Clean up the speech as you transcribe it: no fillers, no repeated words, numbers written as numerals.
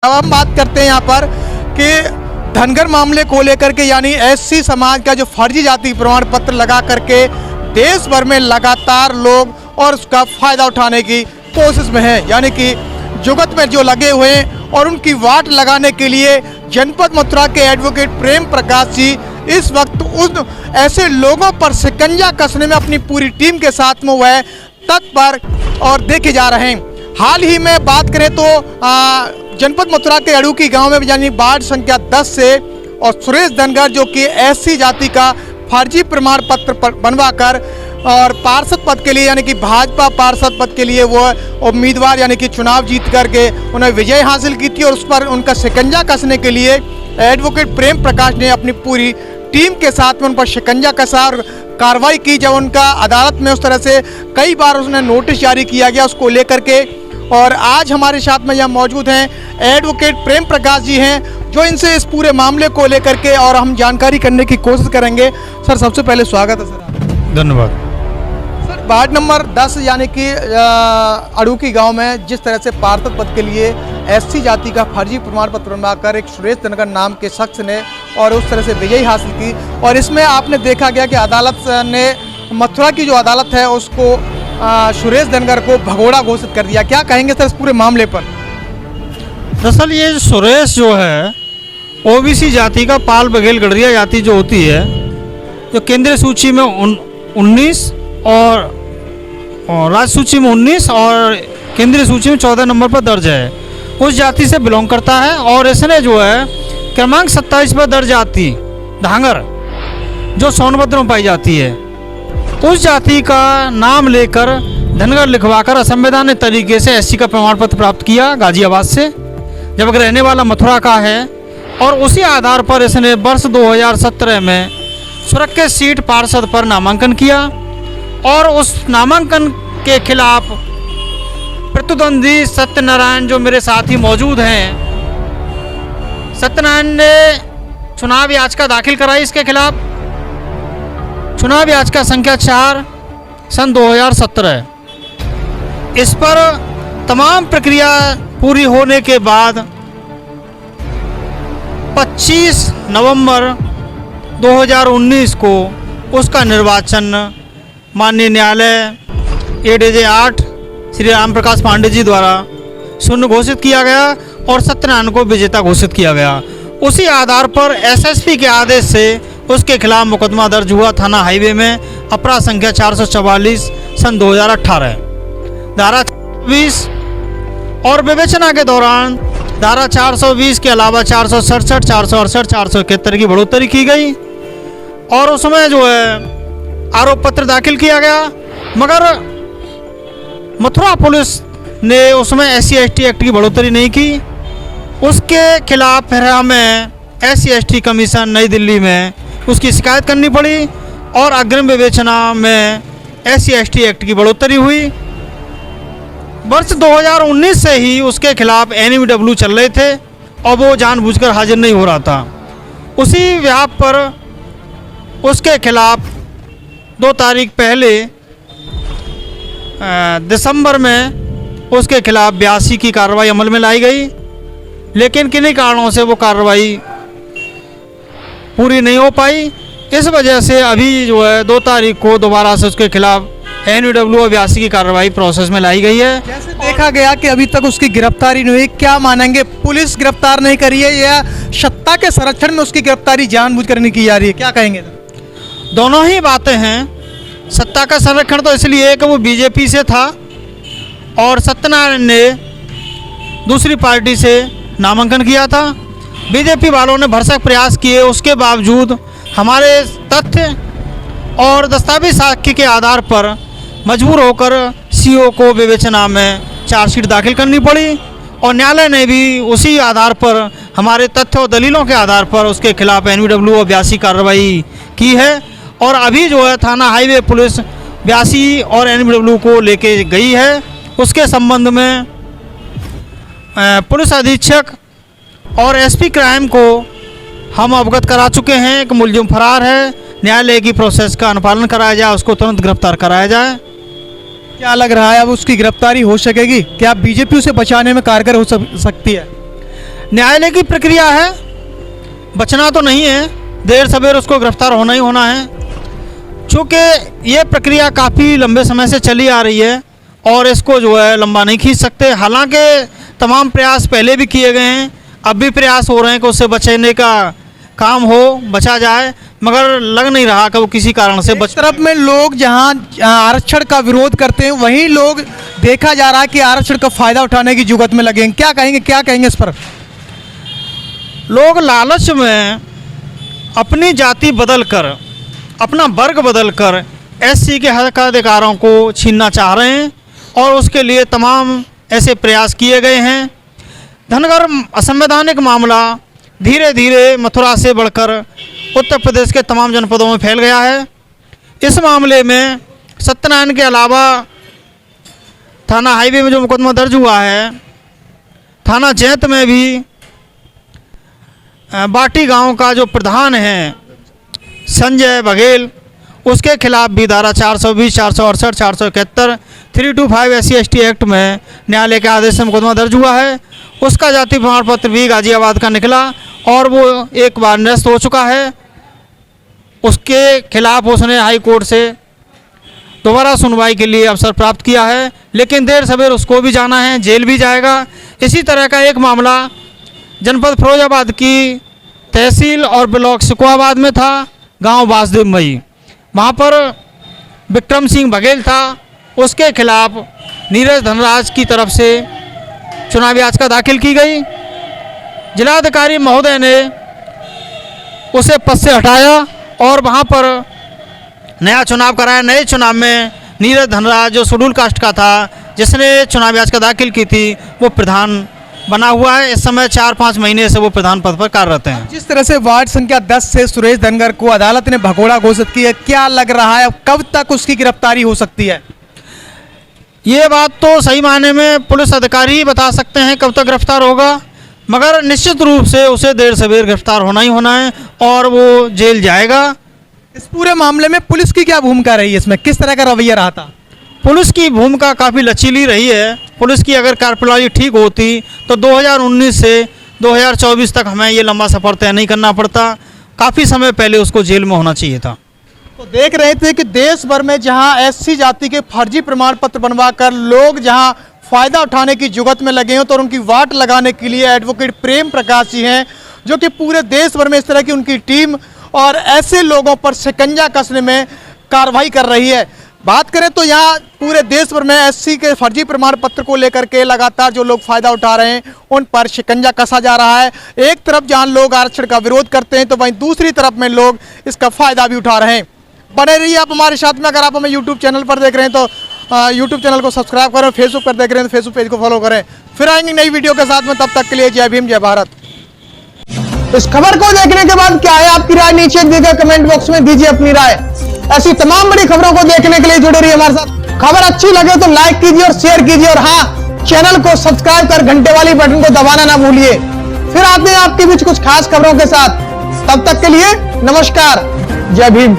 अब हम बात करते हैं यहाँ पर कि धनगर मामले को लेकर के यानी एससी समाज का जो फर्जी जाति प्रमाण पत्र लगा करके देश भर में लगातार लोग और उसका फायदा उठाने की कोशिश में है, यानी कि जुगत में जो लगे हुए हैं और उनकी वाट लगाने के लिए जनपद मथुरा के एडवोकेट प्रेम प्रकाश जी इस वक्त उन ऐसे लोगों पर शिकंजा कसने में अपनी पूरी टीम के साथ में वह तत्पर और देखे जा रहे हैं। हाल ही में बात करें तो जनपद मथुरा के अड़ूकी गांव में यानी वार्ड संख्या 10 से और सुरेश धनगर जो कि एससी जाति का फर्जी प्रमाण पत्र बनवाकर और पार्षद पद के लिए यानी कि भाजपा पार्षद पद के लिए वो उम्मीदवार यानी कि चुनाव जीत करके उन्हें विजय हासिल की थी और उस पर उनका शिकंजा कसने के लिए एडवोकेट प्रेम प्रकाश ने अपनी पूरी टीम के साथ में उन पर शिकंजा कसा और कार्रवाई की। जब उनका अदालत में उस तरह से कई बार उसने नोटिस जारी किया गया उसको लेकर के, और आज हमारे साथ में यहाँ मौजूद हैं एडवोकेट प्रेम प्रकाश जी हैं जो इनसे इस पूरे मामले को लेकर के और हम जानकारी करने की कोशिश करेंगे। सर सबसे पहले स्वागत है सर। धन्यवाद सर। वार्ड नंबर 10 यानी कि अड़ूकी गांव में जिस तरह से पार्षद पद के लिए एससी जाति का फर्जी प्रमाण पत्र बनवाकर एक सुरेश धनगर नाम के शख्स ने और उस तरह से विजयी हासिल की, और इसमें आपने देखा गया कि अदालत ने मथुरा की जो अदालत है उसको सुरेश धनगर को भगोड़ा घोषित कर दिया। क्या कहेंगे सर इस पूरे मामले पर? दरअसल ये सुरेश जो है ओबीसी जाति का पाल बघेल गढ़िया जाति जो होती है, जो केंद्रीय सूची में 19 और राज्य सूची में 19 और केंद्रीय सूची में 14 नंबर पर दर्ज है, उस जाति से बिलोंग करता है। और इसने जो है क्रमांक 27 पर दर्ज जाति धांगर जो सोनभद्र में पाई जाती है, उस जाति का नाम लेकर धनगर लिखवाकर असंवैधानिक तरीके से एससी का प्रमाण पत्र प्राप्त किया गाजियाबाद से, जबकि रहने वाला मथुरा का है। और उसी आधार पर इसने वर्ष 2017 में सुरक्षित सीट पार्षद पर नामांकन किया और उस नामांकन के खिलाफ प्रतिद्वंदी सत्यनारायण जो मेरे साथ ही मौजूद हैं, सत्यनारायण ने चुनाव याचिका दाखिल कराई इसके खिलाफ। चुनाव याचिका संख्या 4 सन 2017। इस पर तमाम प्रक्रिया पूरी होने के बाद 25 नवंबर 2019 को उसका निर्वाचन माननीय न्यायालय एडीजे 8 श्री राम प्रकाश पांडे जी द्वारा शून्य घोषित किया गया और सत्यनारायण को विजेता घोषित किया गया। उसी आधार पर एसएसपी के आदेश से उसके खिलाफ मुकदमा दर्ज हुआ थाना हाईवे में अपराध संख्या 444 सन 2018 धारा 20 और विवेचना के दौरान धारा 420 के अलावा 467, 468, 471 की बढ़ोतरी की गई और उसमें जो है आरोप पत्र दाखिल किया गया। मगर मथुरा पुलिस ने उसमें SC/ST एक्ट की बढ़ोतरी नहीं की। उसके खिलाफ फिर हमें SC/ST कमीशन नई दिल्ली में उसकी शिकायत करनी पड़ी और अग्रिम विवेचना में SC/ST एक्ट की बढ़ोतरी हुई। वर्ष 2019 से ही उसके खिलाफ NUW चल रहे थे और वो जानबूझकर हाजिर नहीं हो रहा था। उसी व्याप पर उसके खिलाफ 2 तारीख पहले दिसंबर में उसके खिलाफ 82 की कार्रवाई अमल में लाई गई, लेकिन किन्हीं कारणों से वो कार्रवाई पूरी नहीं हो पाई। इस वजह से अभी जो है 2 तारीख को दोबारा से उसके खिलाफ NUW और 82 की कार्रवाई प्रोसेस में लाई गई है। जैसे देखा गया कि अभी तक उसकी गिरफ्तारी नहीं हुई, क्या मानेंगे पुलिस गिरफ्तार नहीं करी है या सत्ता के संरक्षण में उसकी गिरफ्तारी जानबूझकर नहीं की जा रही है? क्या कहेंगे? दोनों ही बातें हैं। सत्ता का संरक्षण तो इसलिए कि वो बीजेपी से था और सत्यनारायण ने दूसरी पार्टी से नामांकन किया था। बीजेपी वालों ने भरसक प्रयास किए, उसके बावजूद हमारे तथ्य और दस्तावेज साक्ष्य के आधार पर मजबूर होकर CO को विवेचना में चार्जशीट दाखिल करनी पड़ी और न्यायालय ने भी उसी आधार पर हमारे तथ्य और दलीलों के आधार पर उसके खिलाफ NUW और 82 कार्रवाई की है। और अभी जो है थाना हाईवे पुलिस 82 और NUW को लेके गई है। उसके संबंध में पुलिस अधीक्षक और SP क्राइम को हम अवगत करा चुके हैं कि मुलजिम फरार है, न्यायालय की प्रोसेस का अनुपालन कराया जाए, उसको तुरंत गिरफ्तार कराया जाए। क्या लग रहा है अब उसकी गिरफ्तारी हो सकेगी? क्या बीजेपी उसे बचाने में कारगर हो सकती है? न्यायालय की प्रक्रिया है, बचना तो नहीं है, देर सवेर उसको गिरफ्तार होना ही होना है। चूँकि ये प्रक्रिया काफ़ी लंबे समय से चली आ रही है और इसको जो है लंबा नहीं खींच सकते। हालांकि तमाम प्रयास पहले भी किए गए हैं, अब भी प्रयास हो रहे हैं कि उससे बचने का काम हो, बचा जाए, मगर लग नहीं रहा कि वो किसी कारण से एक तरफ में लोग जहां आरक्षण का विरोध करते हैं, वहीं लोग देखा जा रहा है कि आरक्षण का फायदा उठाने की जुगत में लगे हैं। क्या कहेंगे इस पर? लोग लालच में अपनी जाति बदलकर, अपना वर्ग बदलकर एससी के हक अधिकारों को छीनना चाह रहे हैं और उसके लिए तमाम ऐसे प्रयास किए गए हैं। धनगर असंवैधानिक मामला धीरे धीरे मथुरा से बढ़कर उत्तर प्रदेश के तमाम जनपदों में फैल गया है। इस मामले में सत्यनारायण के अलावा थाना हाईवे में जो मुकदमा दर्ज हुआ है, थाना जैत में भी बाटी गांव का जो प्रधान है संजय बघेल, उसके खिलाफ भी धारा 420, 468, 471, 325 SC/ST एक्ट में न्यायालय के आदेश से मुकदमा दर्ज हुआ है। उसका जाति प्रमाण पत्र भी गाजियाबाद का निकला और वो एक बार निरस्त हो चुका है। उसके खिलाफ उसने हाई कोर्ट से दोबारा सुनवाई के लिए अवसर प्राप्त किया है, लेकिन देर सवेर उसको भी जाना है, जेल भी जाएगा। इसी तरह का एक मामला जनपद फिरोजाबाद की तहसील और ब्लॉक सिकोहाबाद में था, गांव वासुदेव मई। वहाँ पर विक्रम सिंह बघेल था, उसके खिलाफ नीरज धनराज की तरफ से चुनावी याचिका दाखिल की गई। जिलाधिकारी महोदय ने उसे पद से हटाया और वहाँ पर नया चुनाव कराया। नए चुनाव में नीरज धनराज जो शेड्यूल कास्ट का था, जिसने चुनावी याचिका दाखिल की थी, वो प्रधान बना हुआ है। इस समय 4-5 महीने से वो प्रधान पद पर कार्यरत हैं। जिस तरह से वार्ड संख्या 10 से सुरेश धनगर को अदालत ने भगोड़ा घोषित की है, क्या लग रहा है कब तक उसकी गिरफ्तारी हो सकती है? ये बात तो सही मायने में पुलिस अधिकारी ही बता सकते हैं कब तक गिरफ्तार होगा, मगर निश्चित रूप से उसे देर सवेर गिरफ्तार होना ही होना है और वो जेल जाएगा। इस पूरे मामले में पुलिस की क्या भूमिका रही है? इसमें किस तरह का रवैया रहा था? पुलिस की भूमिका काफ़ी लचीली रही है। पुलिस की अगर कार्यप्रणाली ठीक होती तो 2019 से 2024 तक हमें ये लंबा सफ़र तय नहीं करना पड़ता। काफ़ी समय पहले उसको जेल में होना चाहिए था। तो देख रहे थे कि देश भर में जहां एससी जाति के फर्जी प्रमाण पत्र बनवाकर लोग जहां फायदा उठाने की जुगत में लगे हैं, तो उनकी वाट लगाने के लिए एडवोकेट प्रेम प्रकाश जी हैं, जो कि पूरे देश भर में इस तरह की उनकी टीम और ऐसे लोगों पर शिकंजा कसने में कार्रवाई कर रही है। बात करें तो यहाँ पूरे देश भर में एससी के फर्जी प्रमाण पत्र को लेकर के लगातार जो लोग फायदा उठा रहे हैं, उन पर शिकंजा कसा जा रहा है। एक तरफ जहाँ लोग आरक्षण का विरोध करते हैं, तो वहीं दूसरी तरफ में लोग इसका फायदा भी उठा रहे हैं। बने रहिए आप हमारे साथ में। अगर आप हमें यूट्यूब चैनल पर देख रहे हैं तो यूट्यूब चैनल को सब्सक्राइब करें, फेसबुक पर देख रहे हैं तो फेसबुक पेज को फॉलो करें। फिर आएंगे नई वीडियो के साथ में, तब तक के लिए जय भीम, जय भारत। इस खबर को देखने के बाद क्या है आपकी राय? नीचे दिए गए कमेंट बॉक्स में दीजिए अपनी राय। ऐसी तमाम बड़ी खबरों को देखने के लिए जुड़े रहिए हमारे साथ। खबर अच्छी लगे तो लाइक कीजिए और शेयर कीजिए, और हाँ, चैनल को सब्सक्राइब कर घंटे वाली बटन को दबाना ना भूलिए। फिर आते हैं आपके बीच कुछ खास खबरों के साथ। तब तक के लिए नमस्कार, जय भीम।